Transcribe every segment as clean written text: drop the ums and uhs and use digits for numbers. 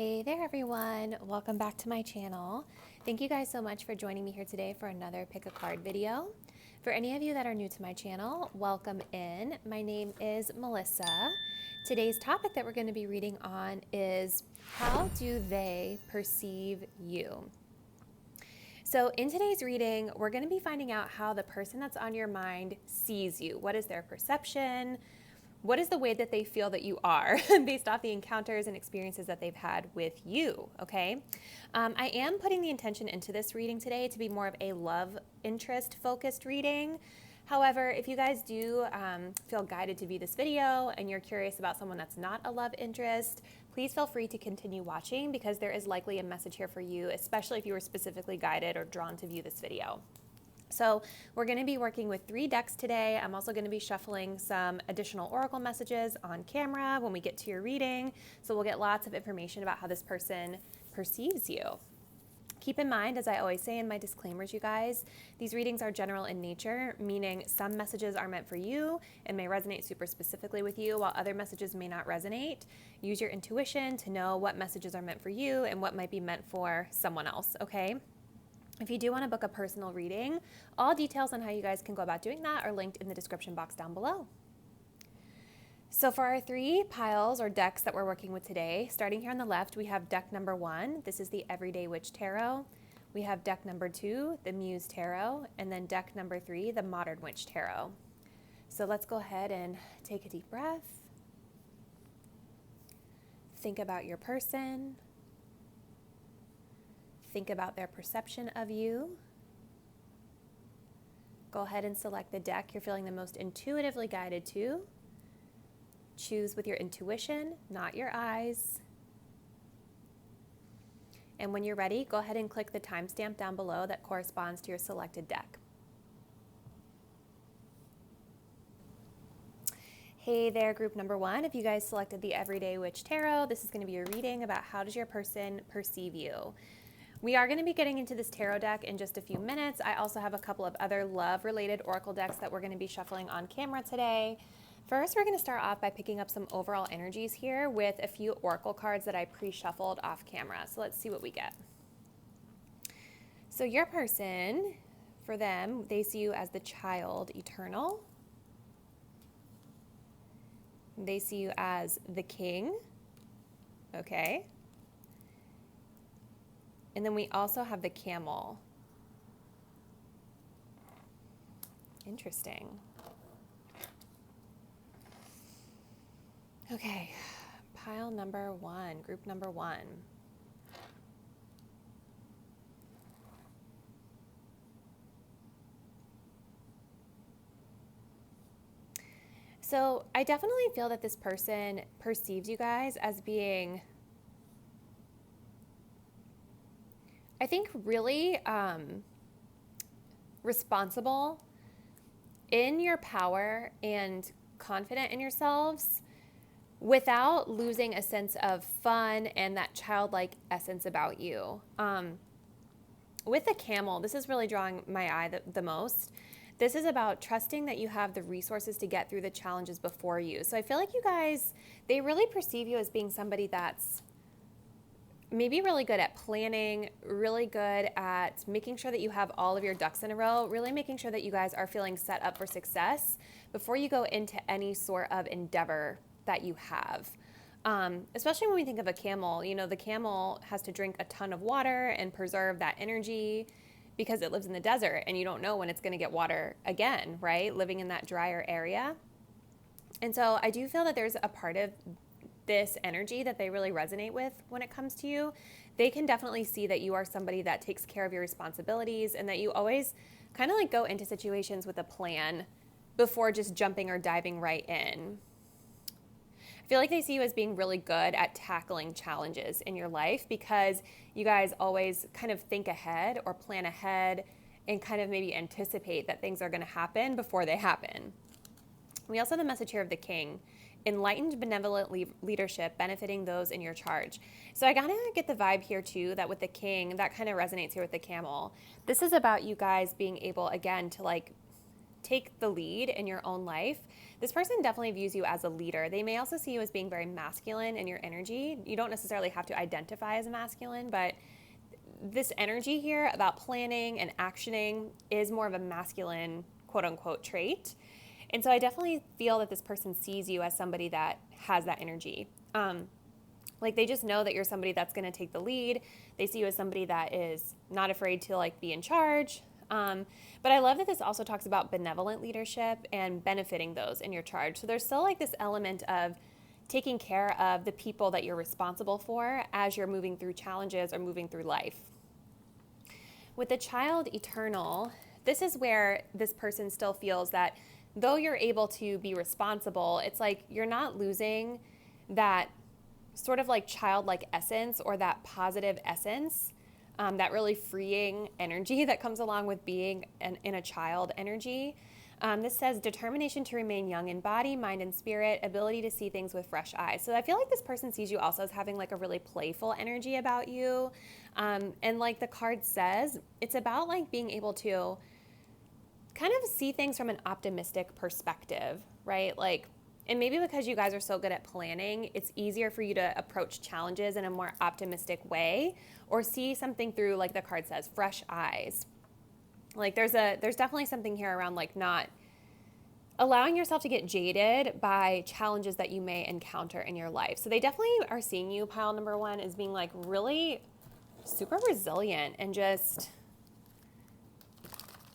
Hey there everyone, welcome back to my channel. Thank you guys so much for joining me here today for another Pick a Card video. For any of you that are new to my channel, welcome in. My name is Melissa. Today's topic that we're going to be reading on is how do they perceive you? So in today's reading, we're going to be finding out how the person that's on your mind sees you. What is their perception? What is the way that they feel that you are based off the encounters and experiences that they've had with you, okay? I am putting the intention into this reading today to be more of a love interest focused reading. However, if you guys do feel guided to view this video and you're curious about someone that's not a love interest, please feel free to continue watching because there is likely a message here for you, especially if you were specifically guided or drawn to view this video. So we're going to be working with 3 decks today. I'm also going to be shuffling some additional oracle messages on camera when we get to your reading. So we'll get lots of information about how this person perceives you. Keep in mind, as I always say in my disclaimers, you guys, these readings are general in nature, meaning some messages are meant for you and may resonate super specifically with you, while other messages may not resonate. Use your intuition to know what messages are meant for you and what might be meant for someone else, okay? If you do want to book a personal reading, all details on how you guys can go about doing that are linked in the description box down below. So for our 3 piles or decks that we're working with today, starting here on the left, we have deck number 1. This is the Everyday Witch Tarot. We have deck number 2, the Muse Tarot, and then deck number 3, the Modern Witch Tarot. So let's go ahead and take a deep breath. Think about your person. Think about their perception of you. Go ahead and select the deck you're feeling the most intuitively guided to. Choose with your intuition, not your eyes. And when you're ready, go ahead and click the timestamp down below that corresponds to your selected deck. Hey there, group number 1. If you guys selected the Everyday Witch Tarot, this is going to be a reading about how does your person perceive you. We are going to be getting into this tarot deck in just a few minutes. I also have a couple of other love-related oracle decks that we're going to be shuffling on camera today. First, we're going to start off by picking up some overall energies here with a few oracle cards that I pre-shuffled off camera. So let's see what we get. So your person, for them, they see you as the child eternal. They see you as the king. Okay. And then we also have the camel. Interesting. Okay, pile number 1, group number 1. So I definitely feel that this person perceives you guys as being, I think, really responsible in your power and confident in yourselves without losing a sense of fun and that childlike essence about you. With the camel, this is really drawing my eye the most. This is about trusting that you have the resources to get through the challenges before you. So I feel like you guys, they really perceive you as being somebody that's maybe really good at planning, really good at making sure that you have all of your ducks in a row, really making sure that you guys are feeling set up for success before you go into any sort of endeavor that you have. Especially when we think of a camel, you know, the camel has to drink a ton of water and preserve that energy because it lives in the desert and you don't know when it's going to get water again, right? Living in that drier area. And so I do feel that there's a part of this energy that they really resonate with when it comes to you. They can definitely see that you are somebody that takes care of your responsibilities and that you always kind of like go into situations with a plan before just jumping or diving right in. I feel like they see you as being really good at tackling challenges in your life because you guys always kind of think ahead or plan ahead and kind of maybe anticipate that things are going to happen before they happen. We also have the message here of the king. Enlightened, benevolent leadership benefiting those in your charge. So I kind of get the vibe here too that with the king, that kind of resonates here with the camel. This is about you guys being able, again, to like take the lead in your own life. This person definitely views you as a leader. They may also see you as being very masculine in your energy. You don't necessarily have to identify as masculine, but this energy here about planning and actioning is more of a masculine, quote unquote, trait. And so I definitely feel that this person sees you as somebody that has that energy. Like they just know that you're somebody that's going to take the lead. They see you as somebody that is not afraid to like be in charge. But I love that this also talks about benevolent leadership and benefiting those in your charge. So there's still like this element of taking care of the people that you're responsible for as you're moving through challenges or moving through life. With the child eternal, this is where this person still feels that though you're able to be responsible, it's like you're not losing that sort of like childlike essence or that positive essence, that really freeing energy that comes along with being in a child energy. This says determination to remain young in body, mind, and spirit, ability to see things with fresh eyes. So I feel like this person sees you also as having like a really playful energy about you. And like the card says, it's about like being able to kind of see things from an optimistic perspective, right? Like, and maybe because you guys are so good at planning, it's easier for you to approach challenges in a more optimistic way or see something through, like the card says, fresh eyes. Like there's definitely something here around like not allowing yourself to get jaded by challenges that you may encounter in your life. So they definitely are seeing you, pile number one, as being like really super resilient and just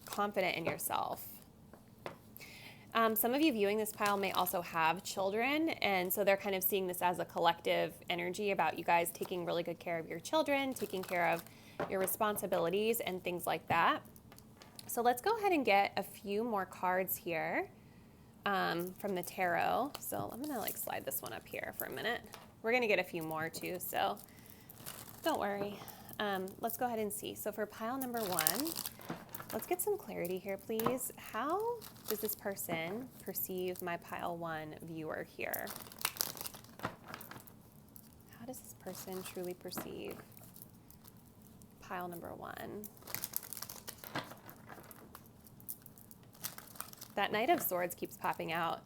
confident in yourself. Some of you viewing this pile may also have children, and so they're kind of seeing this as a collective energy about you guys taking really good care of your children, taking care of your responsibilities and things like that. So let's go ahead and get a few more cards here from the tarot. So I'm gonna like slide this one up here for a minute. We're gonna get a few more too, so don't worry. Let's go ahead and see. So for pile number one, let's get some clarity here, please. How does this person perceive my pile one viewer here? How does this person truly perceive pile number one? That Knight of Swords keeps popping out.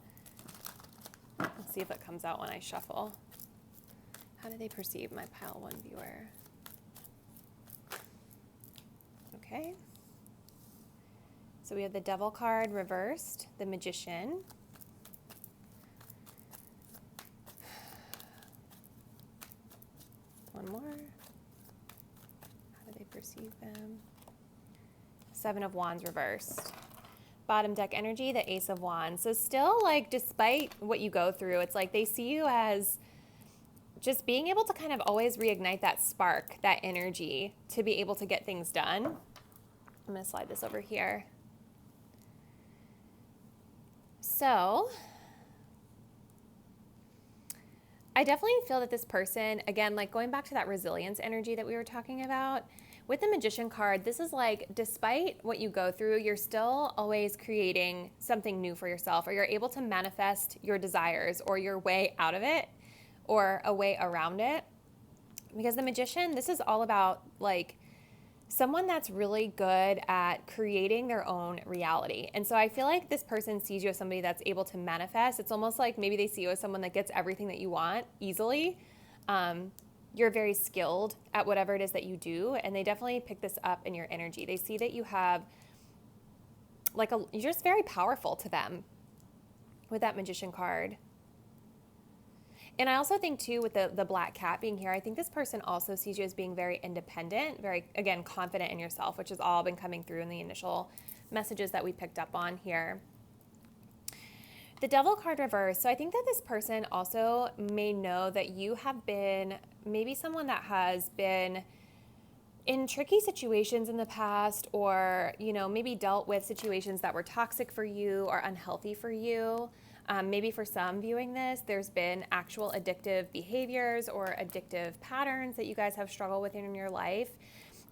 Let's see if it comes out when I shuffle. How do they perceive my pile one viewer? Okay. So we have the Devil card reversed, the Magician. One more. How do they perceive them? Seven of Wands reversed. Bottom deck energy, the Ace of Wands. So still, like, despite what you go through, it's like they see you as just being able to kind of always reignite that spark, that energy to be able to get things done. I'm going to slide this over here. So I definitely feel that this person, again, like going back to that resilience energy that we were talking about, with the Magician card, this is like, despite what you go through, you're still always creating something new for yourself, or you're able to manifest your desires or your way out of it or a way around it. Because the Magician, this is all about like someone that's really good at creating their own reality. And so I feel like this person sees you as somebody that's able to manifest. It's almost like maybe they see you as someone that gets everything that you want easily. You're very skilled at whatever it is that you do, and they definitely pick this up in your energy. They see that you have like you're just very powerful to them with that Magician card. And I also think too, with the black cat being here, I think this person also sees you as being very independent, very, again, confident in yourself, which has all been coming through in the initial messages that we picked up on here. The Devil card reversed. So I think that this person also may know that you have been maybe someone that has been in tricky situations in the past, or, you know, maybe dealt with situations that were toxic for you or unhealthy for you. Maybe for some viewing this, there's been actual addictive behaviors or addictive patterns that you guys have struggled with in your life.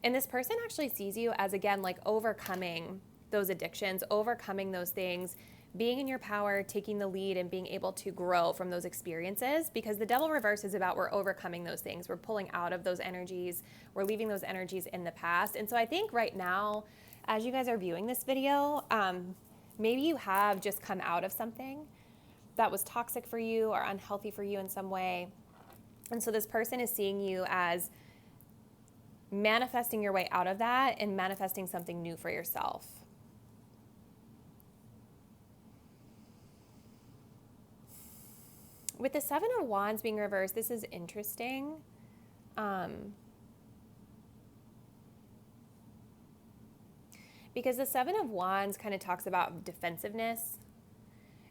And this person actually sees you as, again, like overcoming those addictions, overcoming those things, being in your power, taking the lead, and being able to grow from those experiences, because the Devil reverse is about we're overcoming those things. We're pulling out of those energies. We're leaving those energies in the past. And so I think right now, as you guys are viewing this video, maybe you have just come out of something. that was toxic for you or unhealthy for you in some way. And so this person is seeing you as manifesting your way out of that and manifesting something new for yourself. With the Seven of Wands being reversed, this is interesting. Because the Seven of Wands kind of talks about defensiveness.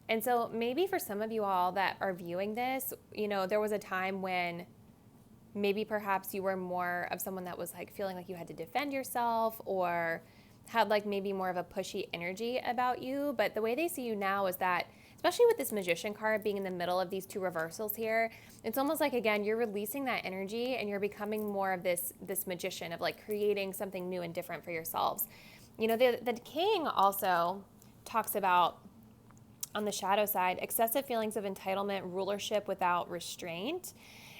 And so maybe for some of you all that are viewing this, you know, there was a time when maybe perhaps you were more of someone that was like feeling like you had to defend yourself or had like maybe more of a pushy energy about you. But the way they see you now is that, especially with this Magician card being in the middle of these two reversals here, it's almost like, again, you're releasing that energy and you're becoming more of this magician of like creating something new and different for yourselves. You know, the King also talks about, on the shadow side, excessive feelings of entitlement, rulership without restraint.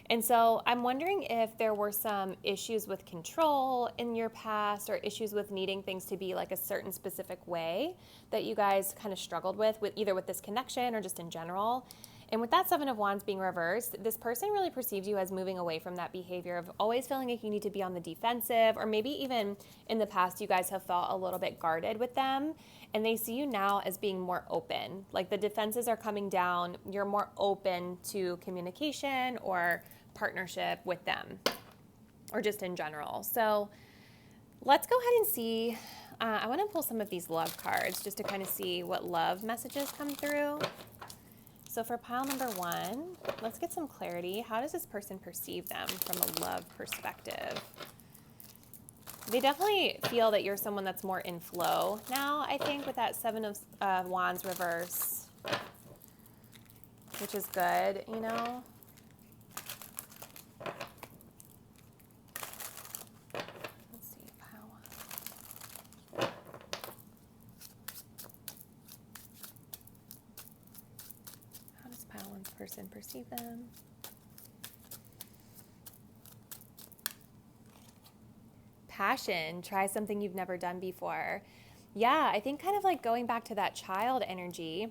And so I'm wondering if there were some issues with control in your past or issues with needing things to be like a certain specific way that you guys kind of struggled with either with this connection or just in general. And with that Seven of Wands being reversed, this person really perceives you as moving away from that behavior of always feeling like you need to be on the defensive, or maybe even in the past you guys have felt a little bit guarded with them, and they see you now as being more open. Like the defenses are coming down, you're more open to communication or partnership with them, or just in general. So let's go ahead and see. I want to pull some of these love cards just to kind of see what love messages come through. So for pile number one, let's get some clarity. How does this person perceive them from a love perspective? They definitely feel that you're someone that's more in flow now, I think, with that Seven of Wands reverse, which is good, you know. Let's see, pile one. How does pile one's person perceive them? Passion, try something you've never done before. Yeah, I think kind of like going back to that child energy,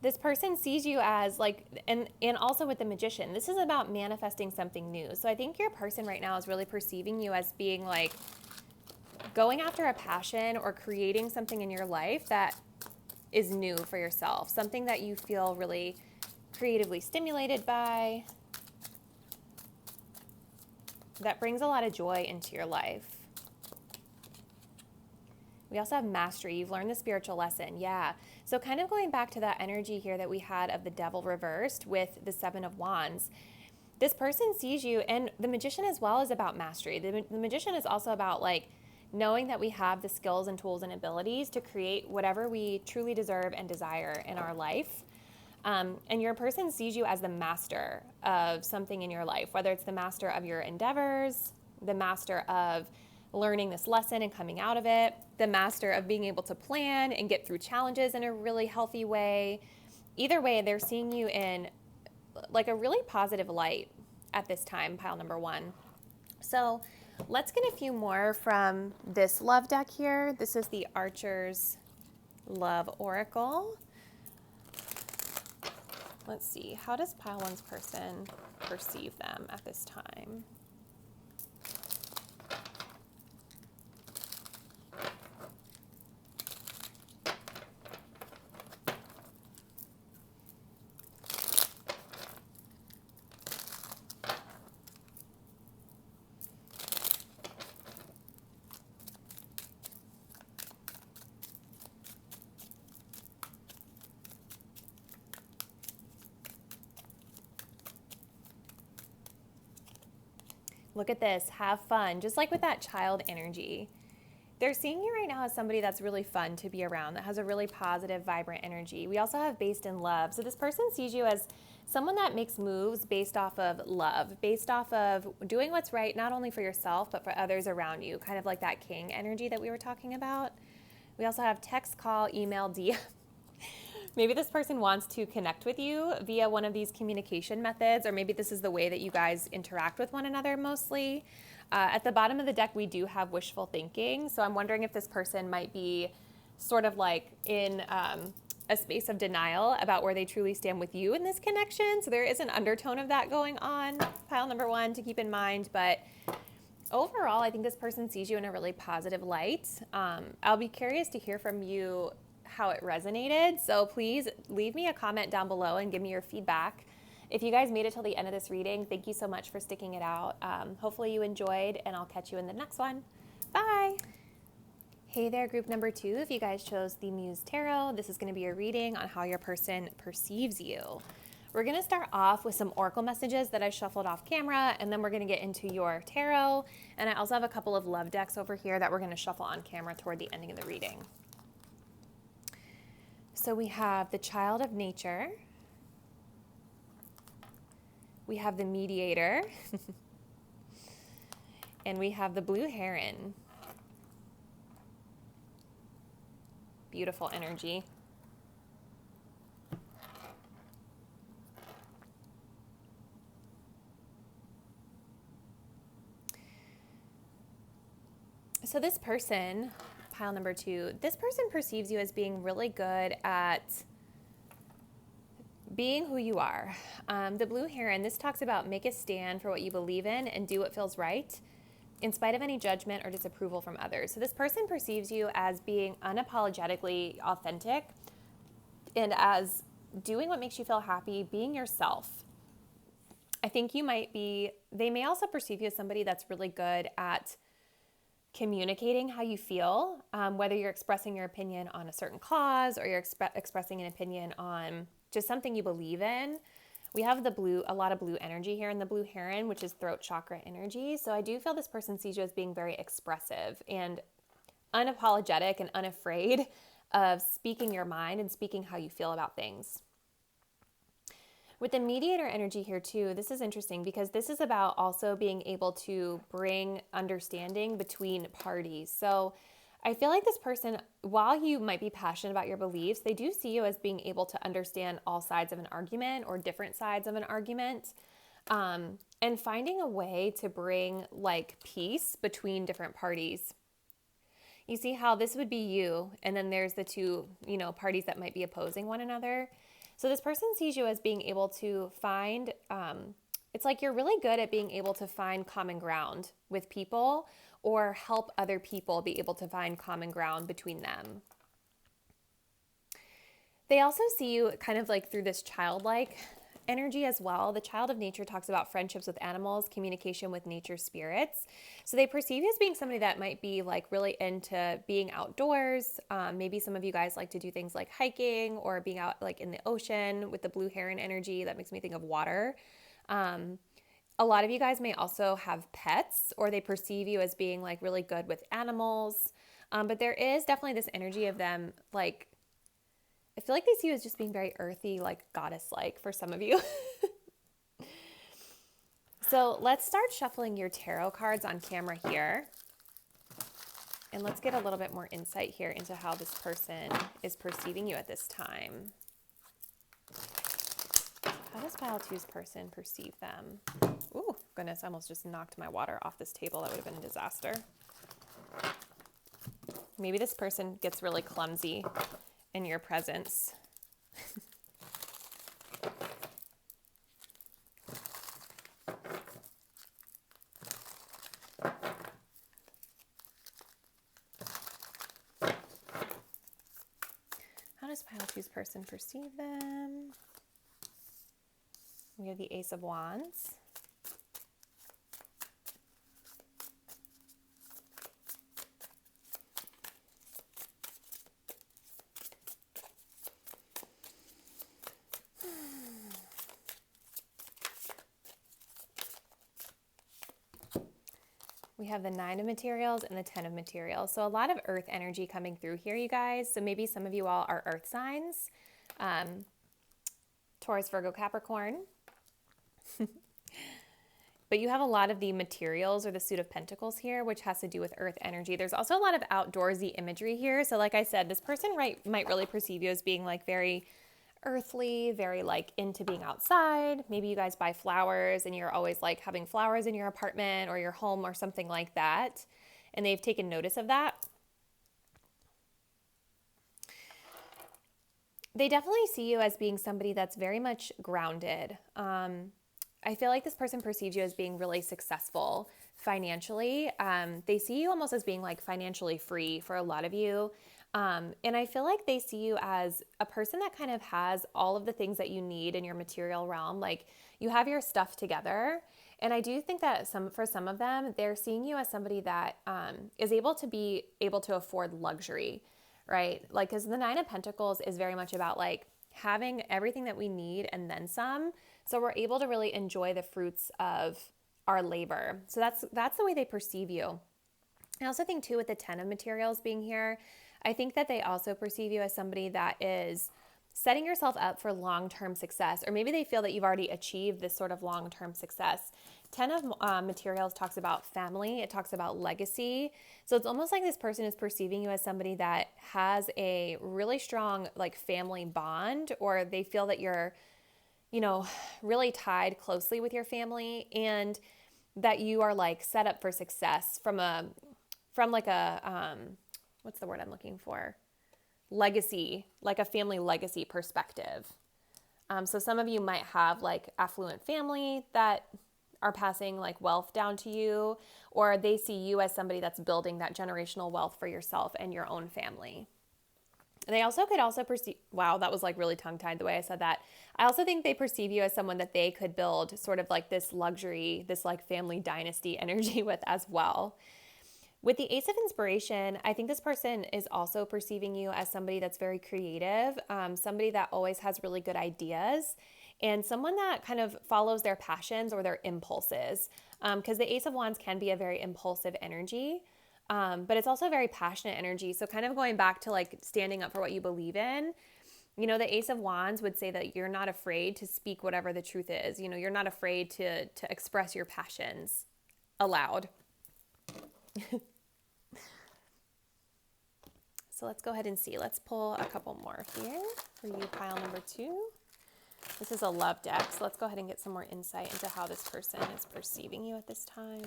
this person sees you as like, and also with the Magician, this is about manifesting something new. So I think your person right now is really perceiving you as being like going after a passion or creating something in your life that is new for yourself, something that you feel really creatively stimulated by, that brings a lot of joy into your life. We also have mastery. You've learned the spiritual lesson. Yeah. So kind of going back to that energy here that we had of the Devil reversed with the Seven of Wands, this person sees you, and the Magician as well is about mastery. The Magician is also about like knowing that we have the skills and tools and abilities to create whatever we truly deserve and desire in our life. And your person sees you as the master of something in your life, whether it's the master of your endeavors, the master of learning this lesson and coming out of it, the master of being able to plan and get through challenges in a really healthy way. Either way, they're seeing you in like a really positive light at this time, pile number one. So let's get a few more from this love deck here. This is the Archer's Love Oracle. Let's see, how does pile one's person perceive them at this time? Look at this, have fun, just like with that child energy. They're seeing you right now as somebody that's really fun to be around, that has a really positive, vibrant energy. We also have based in love. So this person sees you as someone that makes moves based off of love, based off of doing what's right, not only for yourself, but for others around you, kind of like that King energy that we were talking about. We also have text, call, email, DM. Maybe this person wants to connect with you via one of these communication methods, or maybe this is the way that you guys interact with one another mostly. At the bottom of the deck, we do have wishful thinking. So I'm wondering if this person might be sort of like in a space of denial about where they truly stand with you in this connection. So there is an undertone of that going on, pile number one, to keep in mind. But overall, I think this person sees you in a really positive light. I'll be curious to hear from you how it resonated. So please leave me a comment down below and give me your feedback. If you guys made it till the end of this reading, thank you so much for sticking it out. Hopefully you enjoyed, and I'll catch you in the next one. Bye. Hey there, group number two. If you guys chose the Muse Tarot, this is going to be a reading on how your person perceives you. We're going to start off with some oracle messages that I shuffled off camera, and then we're going to get into your tarot. And I also have a couple of love decks over here that we're going to shuffle on camera toward the ending of the reading. So we have the Child of Nature. We have the Mediator. And we have the Blue Heron. Beautiful energy. So this person, pile number two, this person perceives you as being really good at being who you are. The Blue Heron, this talks about make a stand for what you believe in and do what feels right, in spite of any judgment or disapproval from others. So this person perceives you as being unapologetically authentic and as doing what makes you feel happy, being yourself. I think they may also perceive you as somebody that's really good at communicating how you feel, whether you're expressing your opinion on a certain cause or you're expressing an opinion on just something you believe in. We have a lot of blue energy here in the Blue Heron, which is throat chakra energy. So I do feel this person sees you as being very expressive and unapologetic and unafraid of speaking your mind and speaking how you feel about things. With the Mediator energy here too, this is interesting because this is about also being able to bring understanding between parties. So I feel like this person, while you might be passionate about your beliefs, they do see you as being able to understand all sides of an argument or different sides of an argument, and finding a way to bring like peace between different parties. You see how this would be you, and then there's the two, parties that might be opposing one another. So this person sees you as being able to find, it's like you're really good at being able to find common ground with people or help other people be able to find common ground between them. They also see you kind of like through this childlike energy as well. The Child of Nature talks about friendships with animals, communication with nature spirits. So they perceive you as being somebody that might be like really into being outdoors. Maybe some of you guys like to do things like hiking or being out like in the ocean with the Blue Heron energy. That makes me think of water. A lot of you guys may also have pets, or they perceive you as being like really good with animals. But there is definitely this energy of them, like, I feel like they see you as just being very earthy, like goddess-like for some of you. So let's start shuffling your tarot cards on camera here. And let's get a little bit more insight here into how this person is perceiving you at this time. How does pile two's person perceive them? Ooh, goodness, I almost just knocked my water off this table. That would have been a disaster. Maybe this person gets really clumsy in your presence. How does pile two's person perceive them? We have the Ace of Wands. We have the 9 of materials and the 10 of materials. So a lot of earth energy coming through here, you guys. So maybe some of you all are earth signs. Taurus, Virgo, Capricorn. But you have a lot of the materials or the suit of pentacles here, which has to do with earth energy. There's also a lot of outdoorsy imagery here. So like I said, this person might really perceive you as being like very earthly, very like into being outside. Maybe you guys buy flowers and you're always like having flowers in your apartment or your home or something like that. And they've taken notice of that. they definitely see you as being somebody that's very much grounded. I feel like this person perceives you as being really successful financially. They see you almost as being like financially free for a lot of you. And I feel like they see you as a person that kind of has all of the things that you need in your material realm. Like you have your stuff together. And I do think that for some of them, they're seeing you as somebody that is able to afford luxury, right? Like, because the Nine of Pentacles is very much about like having everything that we need and then some. So we're able to really enjoy the fruits of our labor. So that's the way they perceive you. I also think too, with the 10 of materials being here, I think that they also perceive you as somebody that is setting yourself up for long-term success, or maybe they feel that you've already achieved this sort of long-term success. 10 of materials talks about family. It talks about legacy. So it's almost like this person is perceiving you as somebody that has a really strong like family bond, or they feel that you're, really tied closely with your family, and that you are like set up for success from like a what's the word I'm looking for? Legacy, like a family legacy perspective. So some of you might have like affluent family that are passing like wealth down to you, or they see you as somebody that's building that generational wealth for yourself and your own family. They also could also perceive, wow, that was like really tongue-tied the way I said that. I also think they perceive you as someone that they could build sort of like this luxury, this like family dynasty energy with as well. With the Ace of Inspiration, I think this person is also perceiving you as somebody that's very creative, somebody that always has really good ideas, and someone that kind of follows their passions or their impulses, because the Ace of Wands can be a very impulsive energy. But it's also a very passionate energy. So kind of going back to like standing up for what you believe in, the Ace of Wands would say that you're not afraid to speak whatever the truth is. You're not afraid to express your passions aloud. So let's go ahead and see. Let's pull a couple more here for you, pile number 2. This is a love deck. So let's go ahead and get some more insight into how this person is perceiving you at this time.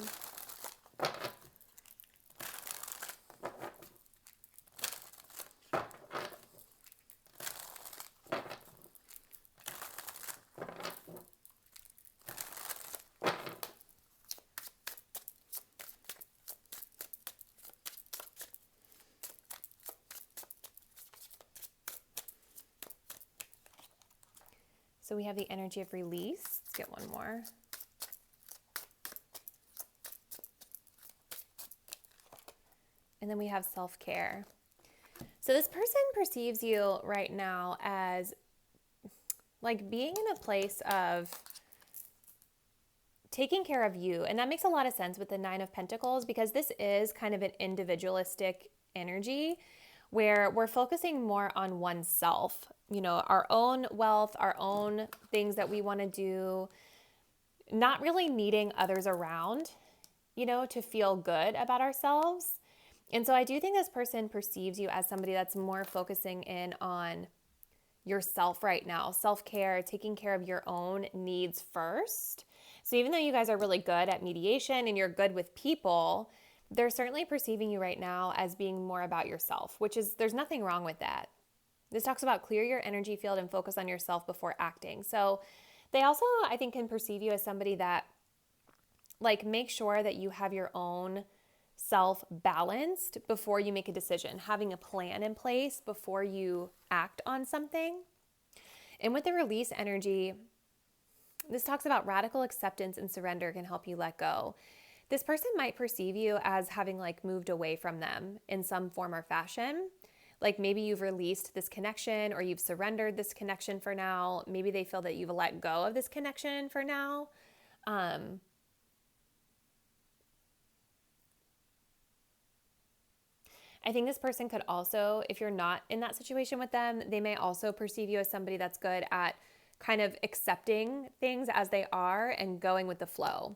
So we have the energy of release. Let's get one more. And then we have self-care. So this person perceives you right now as like being in a place of taking care of you. And that makes a lot of sense with the Nine of Pentacles, because this is kind of an individualistic energy where we're focusing more on oneself, our own wealth, our own things that we want to do, not really needing others around, to feel good about ourselves. And so I do think this person perceives you as somebody that's more focusing in on yourself right now, self-care, taking care of your own needs first. So even though you guys are really good at mediation and you're good with people, they're certainly perceiving you right now as being more about yourself, there's nothing wrong with that. This talks about clear your energy field and focus on yourself before acting. So they also, I think, can perceive you as somebody that like make sure that you have your own self balanced before you make a decision, having a plan in place before you act on something. And with the release energy, this talks about radical acceptance and surrender can help you let go. This person might perceive you as having like moved away from them in some form or fashion. Like maybe you've released this connection or you've surrendered this connection for now. Maybe they feel that you've let go of this connection for now. I think this person could also, if you're not in that situation with them, they may also perceive you as somebody that's good at kind of accepting things as they are and going with the flow.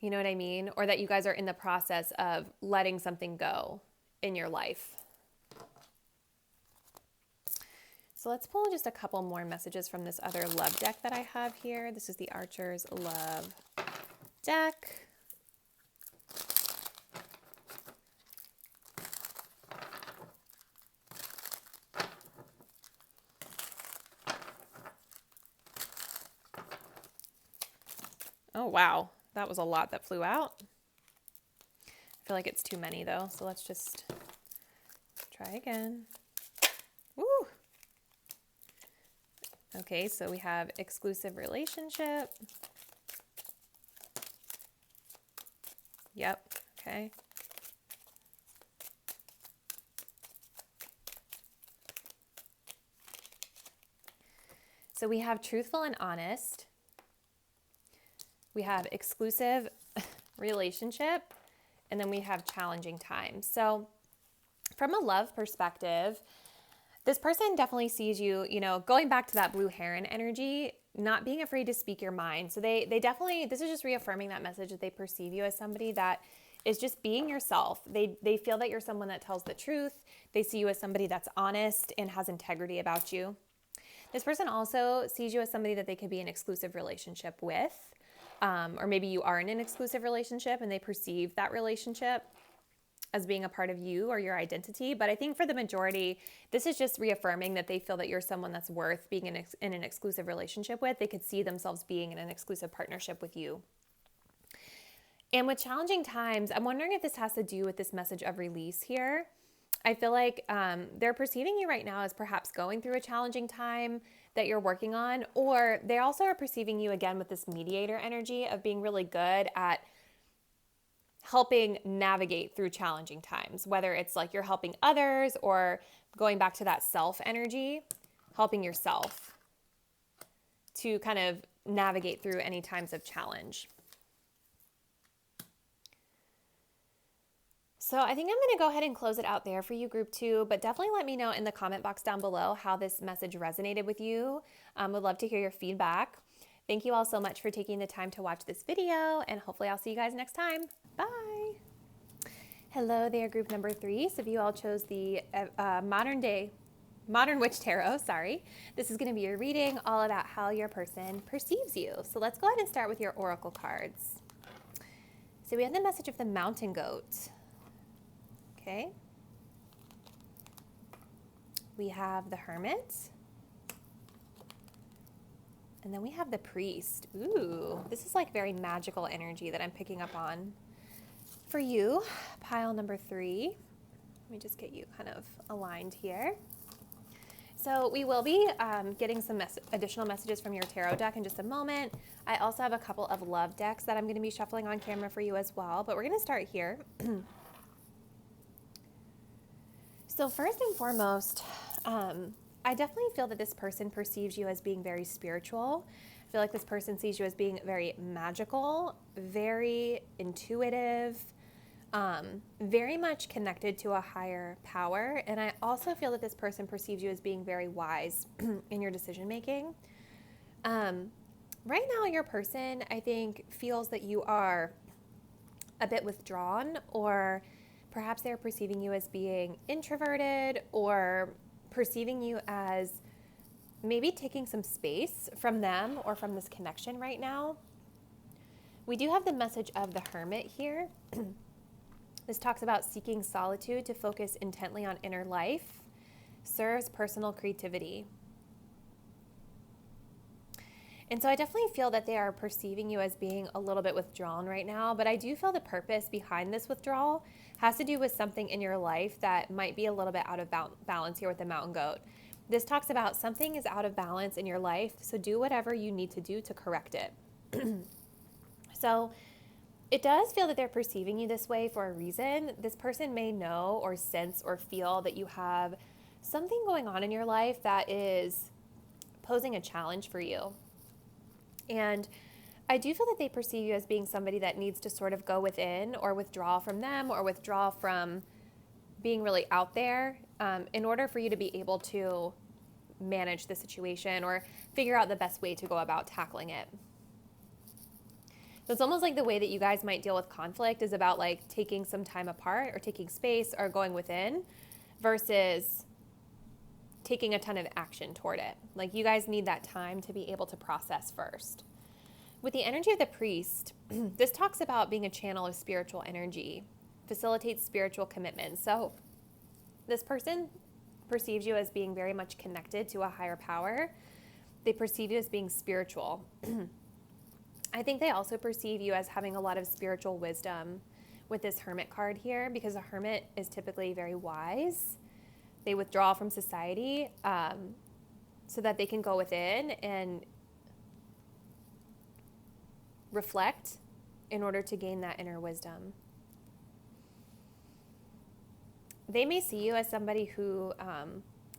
You know what I mean? Or that you guys are in the process of letting something go in your life. So let's pull just a couple more messages from this other love deck that I have here. This is the Archer's Love deck. Oh, wow. That was a lot that flew out. I feel like it's too many though, so let's just try again. Woo! Okay, so we have exclusive relationship. Yep, okay. So we have truthful and honest. We have exclusive relationship, and then we have challenging times. So from a love perspective, this person definitely sees you, going back to that blue heron energy, not being afraid to speak your mind. So they definitely, this is just reaffirming that message that they perceive you as somebody that is just being yourself. They feel that you're someone that tells the truth. They see you as somebody that's honest and has integrity about you. This person also sees you as somebody that they could be in an exclusive relationship with, or maybe you are in an exclusive relationship and they perceive that relationship as being a part of you or your identity. But I think for the majority, this is just reaffirming that they feel that you're someone that's worth being in an exclusive relationship with. They could see themselves being in an exclusive partnership with you. And with challenging times, I'm wondering if this has to do with this message of release here. I feel like they're perceiving you right now as perhaps going through a challenging time that you're working on, or they also are perceiving you again with this mediator energy of being really good at helping navigate through challenging times, whether it's like you're helping others or going back to that self energy, helping yourself to kind of navigate through any times of challenge. So I think I'm going to go ahead and close it out there for you, group 2, but definitely let me know in the comment box down below how this message resonated with you. Would love to hear your feedback. Thank you all so much for taking the time to watch this video, and hopefully I'll see you guys next time. Bye. Hello there, group number 3. So if you all chose the Modern Witch Tarot, this is going to be your reading all about how your person perceives you. So let's go ahead and start with your oracle cards. So we have the message of the mountain goat. Okay. We have the hermit. And then we have the priest. Ooh, this is like very magical energy that I'm picking up on. For you, pile number 3. Let me just get you kind of aligned here. So we will be getting some additional messages from your tarot deck in just a moment. I also have a couple of love decks that I'm going to be shuffling on camera for you as well, but we're going to start here. So first and foremost, I definitely feel that this person perceives you as being very spiritual. I feel like this person sees you as being very magical, very intuitive, very much connected to a higher power. And I also feel that this person perceives you as being very wise in your decision making. Right now, your person, I think, feels that you are a bit withdrawn, or perhaps they're perceiving you as being introverted, or perceiving you as maybe taking some space from them or from this connection right now. We do have the message of the hermit here. This talks about seeking solitude to focus intently on inner life, serves personal creativity. And so I definitely feel that they are perceiving you as being a little bit withdrawn right now, but I do feel the purpose behind this withdrawal has to do with something in your life that might be a little bit out of balance here with the mountain goat. This talks about something is out of balance in your life, so do whatever you need to do to correct it. So it does feel that they're perceiving you this way for a reason. This person may know or sense or feel that you have something going on in your life that is posing a challenge for you. And I do feel that they perceive you as being somebody that needs to sort of go within or withdraw from them or withdraw from being really out there in order for you to be able to manage the situation or figure out the best way to go about tackling it. So it's almost like the way that you guys might deal with conflict is about like taking some time apart or taking space or going within versus taking a ton of action toward it. Like you guys need that time to be able to process first. With the energy of the priest, this talks about being a channel of spiritual energy, facilitates spiritual commitment. So this person perceives you as being very much connected to a higher power. They perceive you as being spiritual. I think they also perceive you as having a lot of spiritual wisdom with this Hermit card here, because a hermit is typically very wise. They withdraw from society so that they can go within and reflect in order to gain that inner wisdom. They may see you as somebody who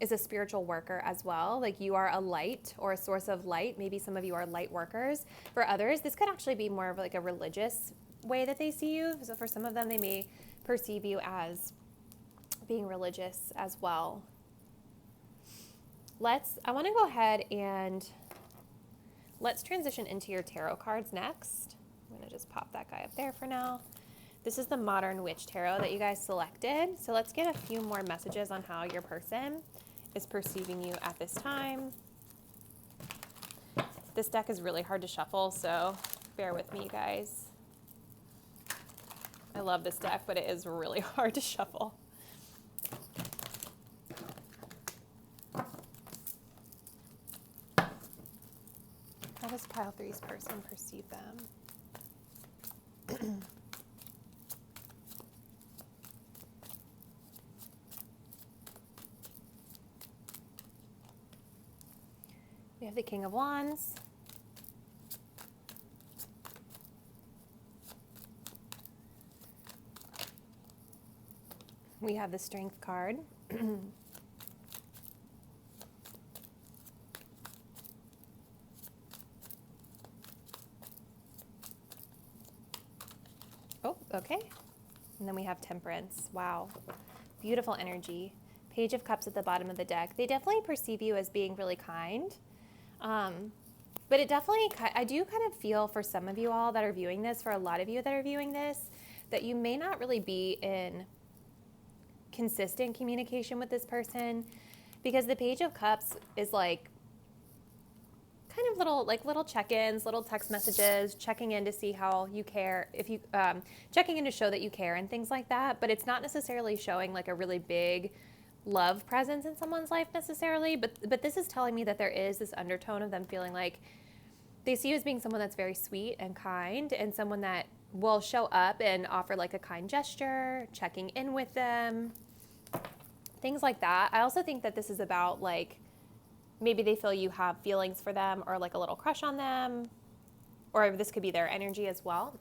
is a spiritual worker as well. Like you are a light or a source of light. Maybe some of you are light workers. For others, this could actually be more of like a religious way that they see you. So for some of them, they may perceive you as being religious as well. I want to go ahead and let's transition into your tarot cards next. I'm going to just pop that guy up there for now. This is the Modern Witch Tarot that you guys selected. So let's get a few more messages on how your person is perceiving you at this time. This deck is really hard to shuffle, so bear with me, you guys. I love this deck, but it is really hard to shuffle. How does pile three's person perceive them? We have the King of Wands. We have the Strength card. Oh, okay. And then we have Temperance. Wow. Beautiful energy. Page of Cups at the bottom of the deck. They definitely perceive you as being really kind. But it definitely, I do kind of feel for some of you all that are viewing this, for a lot of you that are viewing this, that you may not really be in consistent communication with this person, because the Page of Cups is like kind of little check-ins, little text messages, checking in to see how you care, if you checking in to show that you care and things like that. But it's not necessarily showing like a really big love presence in someone's life necessarily. But this is telling me that there is this undertone of them feeling like they see you as being someone that's very sweet and kind, and someone that will show up and offer like a kind gesture, checking in with them, things like that. I also think that this is about like, maybe they feel you have feelings for them or like a little crush on them, or this could be their energy as well.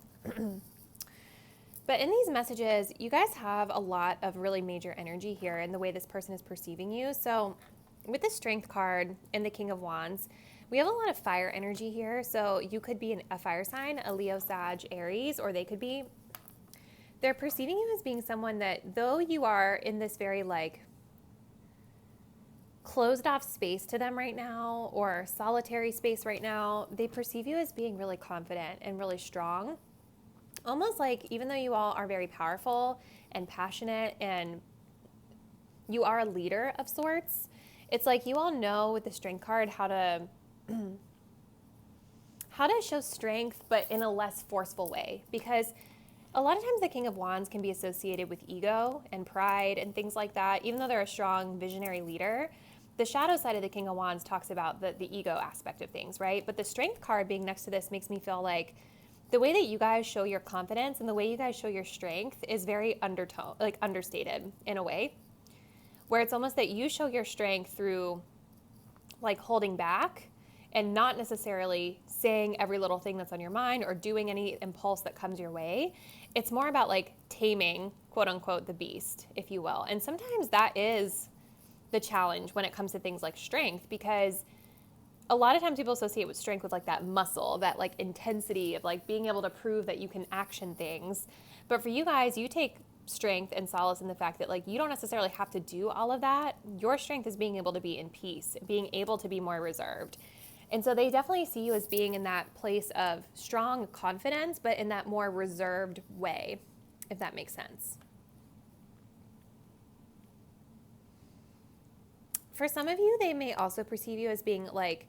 But in these messages, you guys have a lot of really major energy here in the way this person is perceiving you. So with the Strength card and the King of Wands, we have a lot of fire energy here. So you could be a fire sign, a Leo, Sag, Aries, or they could be. They're perceiving you as being someone that, though you are in this very like closed off space to them right now, or solitary space right now, they perceive you as being really confident and really strong. Almost like, even though you all are very powerful and passionate and you are a leader of sorts, it's like you all know with the Strength card how to show strength, but in a less forceful way. Because a lot of times the King of Wands can be associated with ego and pride and things like that. Even though they're a strong visionary leader, the shadow side of the King of Wands talks about the ego aspect of things, right? But the Strength card being next to this makes me feel like the way that you guys show your confidence and the way you guys show your strength is very understated in a way, where it's almost that you show your strength through like holding back and not necessarily saying every little thing that's on your mind or doing any impulse that comes your way. It's more about like taming, quote unquote, the beast, if you will. And sometimes that is the challenge when it comes to things like strength, because a lot of times people associate with strength with like that muscle, that like intensity of like being able to prove that you can action things. But for you guys, you take strength and solace in the fact that like you don't necessarily have to do all of that. Your strength is being able to be in peace, being able to be more reserved. And so they definitely see you as being in that place of strong confidence, but in that more reserved way, if that makes sense. For some of you, they may also perceive you as being like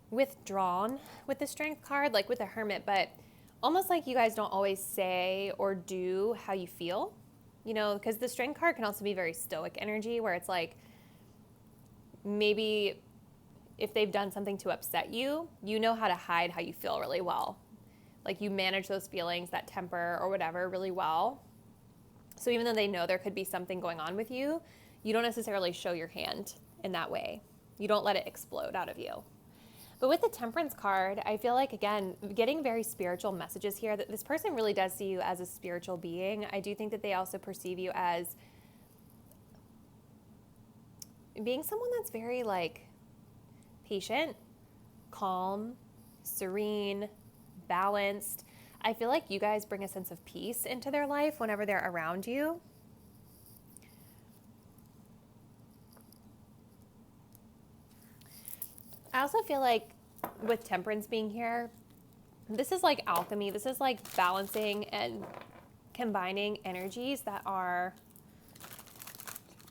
withdrawn with the Strength card, like with the Hermit, but almost like you guys don't always say or do how you feel, you know, because the Strength card can also be very stoic energy, where it's like maybe if they've done something to upset you, you know how to hide how you feel really well. Like you manage those feelings, that temper or whatever really well. So even though they know there could be something going on with you, you don't necessarily show your hand in that way. You don't let it explode out of you. But with the Temperance card, I feel like, again, getting very spiritual messages here, that this person really does see you as a spiritual being. I do think that they also perceive you as being someone that's very like patient, calm, serene, balanced. I feel like you guys bring a sense of peace into their life whenever they're around you. I also feel like with Temperance being here, this is like alchemy. This is like balancing and combining energies that are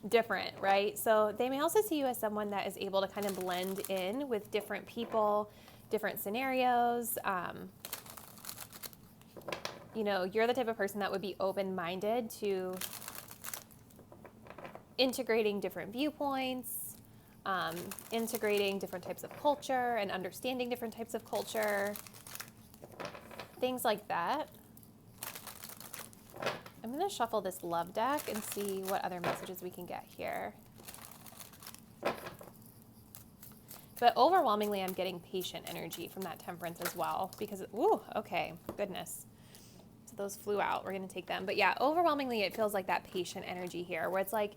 different, right? So they may also see you as someone that is able to kind of blend in with different people, different scenarios. You know, you're the type of person that would be open-minded to integrating different viewpoints, integrating different types of culture and understanding different types of culture, things like that. I'm going to shuffle this love deck and see what other messages we can get here. But overwhelmingly, I'm getting patient energy from that Temperance as well because, ooh, okay, goodness. So those flew out. We're going to take them. But yeah, overwhelmingly, it feels like that patient energy here where it's like,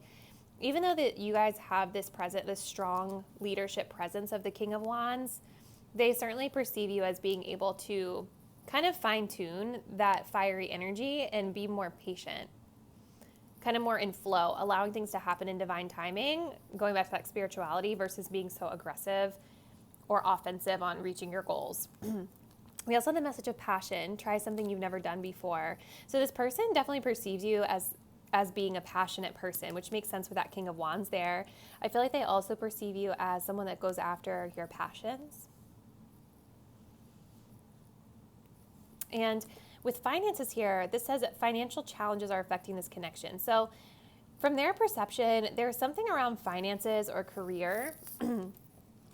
even though that you guys have this strong leadership presence of the King of Wands, they certainly perceive you as being able to kind of fine tune that fiery energy and be more patient, kind of more in flow, allowing things to happen in divine timing, going back to that spirituality versus being so aggressive or offensive on reaching your goals. We also have the message of passion. Try something you've never done before. So this person definitely perceives you as being a passionate person, which makes sense with that King of Wands there. I feel like they also perceive you as someone that goes after your passions. And with finances here, this says that financial challenges are affecting this connection. So from their perception, there's something around finances or career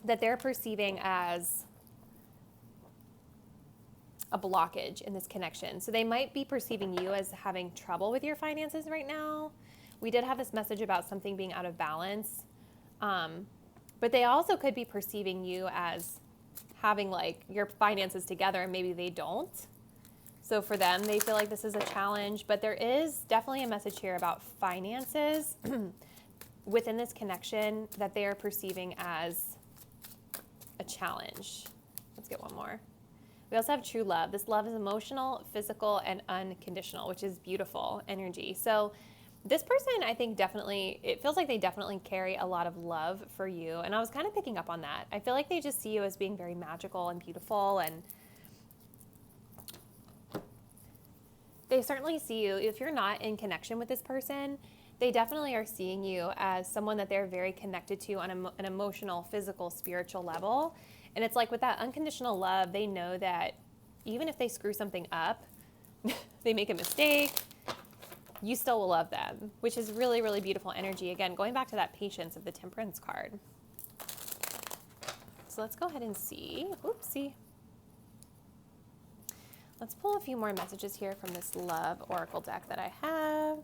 that they're perceiving as a blockage in this connection. So they might be perceiving you as having trouble with your finances right now. We did have this message about something being out of balance. But they also could be perceiving you as having like your finances together and maybe they don't. So for them, they feel like this is a challenge, but there is definitely a message here about finances within this connection that they are perceiving as a challenge. Let's get one more. We also have true love. This love is emotional, physical, and unconditional, which is beautiful energy. So this person, I think definitely, it feels like they definitely carry a lot of love for you. And I was kind of picking up on that. I feel like they just see you as being very magical and beautiful, and they certainly see you, if you're not in connection with this person, they definitely are seeing you as someone that they're very connected to on an emotional, physical, spiritual level. And it's like with that unconditional love, they know that even if they screw something up, they make a mistake, you still will love them, which is really, really beautiful energy. Again, going back to that patience of the Temperance card. So let's go ahead and see. Oopsie. Let's pull a few more messages here from this Love Oracle deck that I have.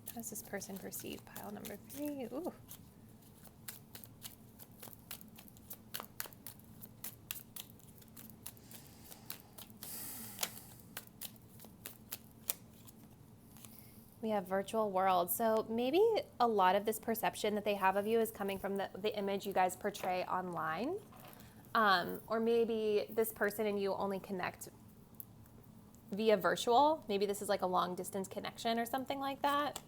How does this person perceive pile number 3? Ooh. We have virtual world. So maybe a lot of this perception that they have of you is coming from the image you guys portray online. Or maybe this person and you only connect via virtual. Maybe this is like a long distance connection or something like that.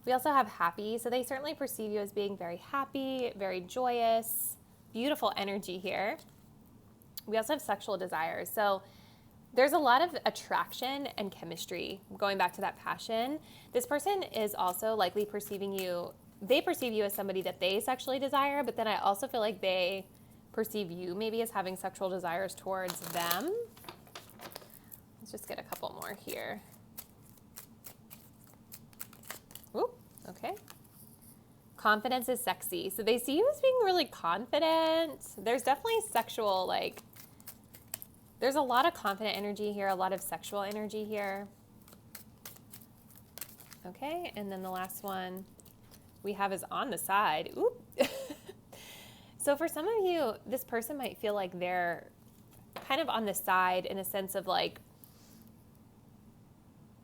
We also have happy. So they certainly perceive you as being very happy, very joyous, beautiful energy here. We also have sexual desires. So there's a lot of attraction and chemistry, going back to that passion. This person is also likely perceiving you they perceive you as somebody that they sexually desire, but then I also feel like they perceive you maybe as having sexual desires towards them. Let's just get a couple more here. Ooh, okay. Confidence is sexy. So they see you as being really confident. There's definitely sexual, like, there's a lot of confident energy here, a lot of sexual energy here. Okay, and then the last one we have is on the side. Oop. So for some of you, this person might feel like they're kind of on the side in a sense of like,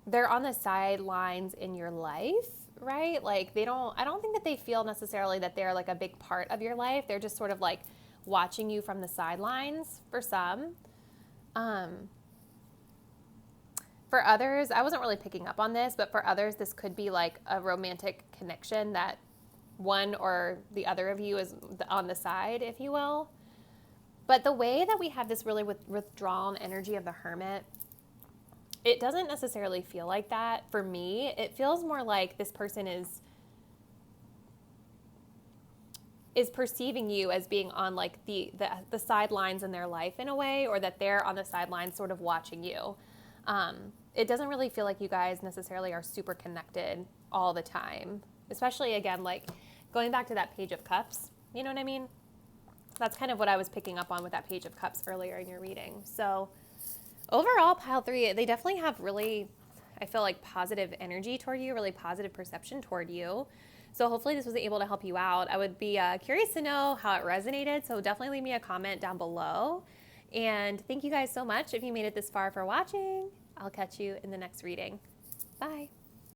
they're on the sidelines in your life, right? Like I don't think that they feel necessarily that they're like a big part of your life. They're just sort of like watching you from the sidelines for some. For others, I wasn't really picking up on this, but for others, this could be like a romantic connection that one or the other of you is on the side, if you will. But the way that we have this really withdrawn energy of the hermit, it doesn't necessarily feel like that. For me, it feels more like this person is perceiving you as being on like the sidelines in their life in a way, or that they're on the sidelines sort of watching you. It doesn't really feel like you guys necessarily are super connected all the time, especially again, like going back to that Page of Cups, you know what I mean? That's kind of what I was picking up on with that Page of Cups earlier in your reading. So overall, pile 3, they definitely have really, I feel like, positive energy toward you, really positive perception toward you. So hopefully this was able to help you out. I would be curious to know how it resonated. So definitely leave me a comment down below. And thank you guys so much if you made it this far for watching. I'll catch you in the next reading. Bye.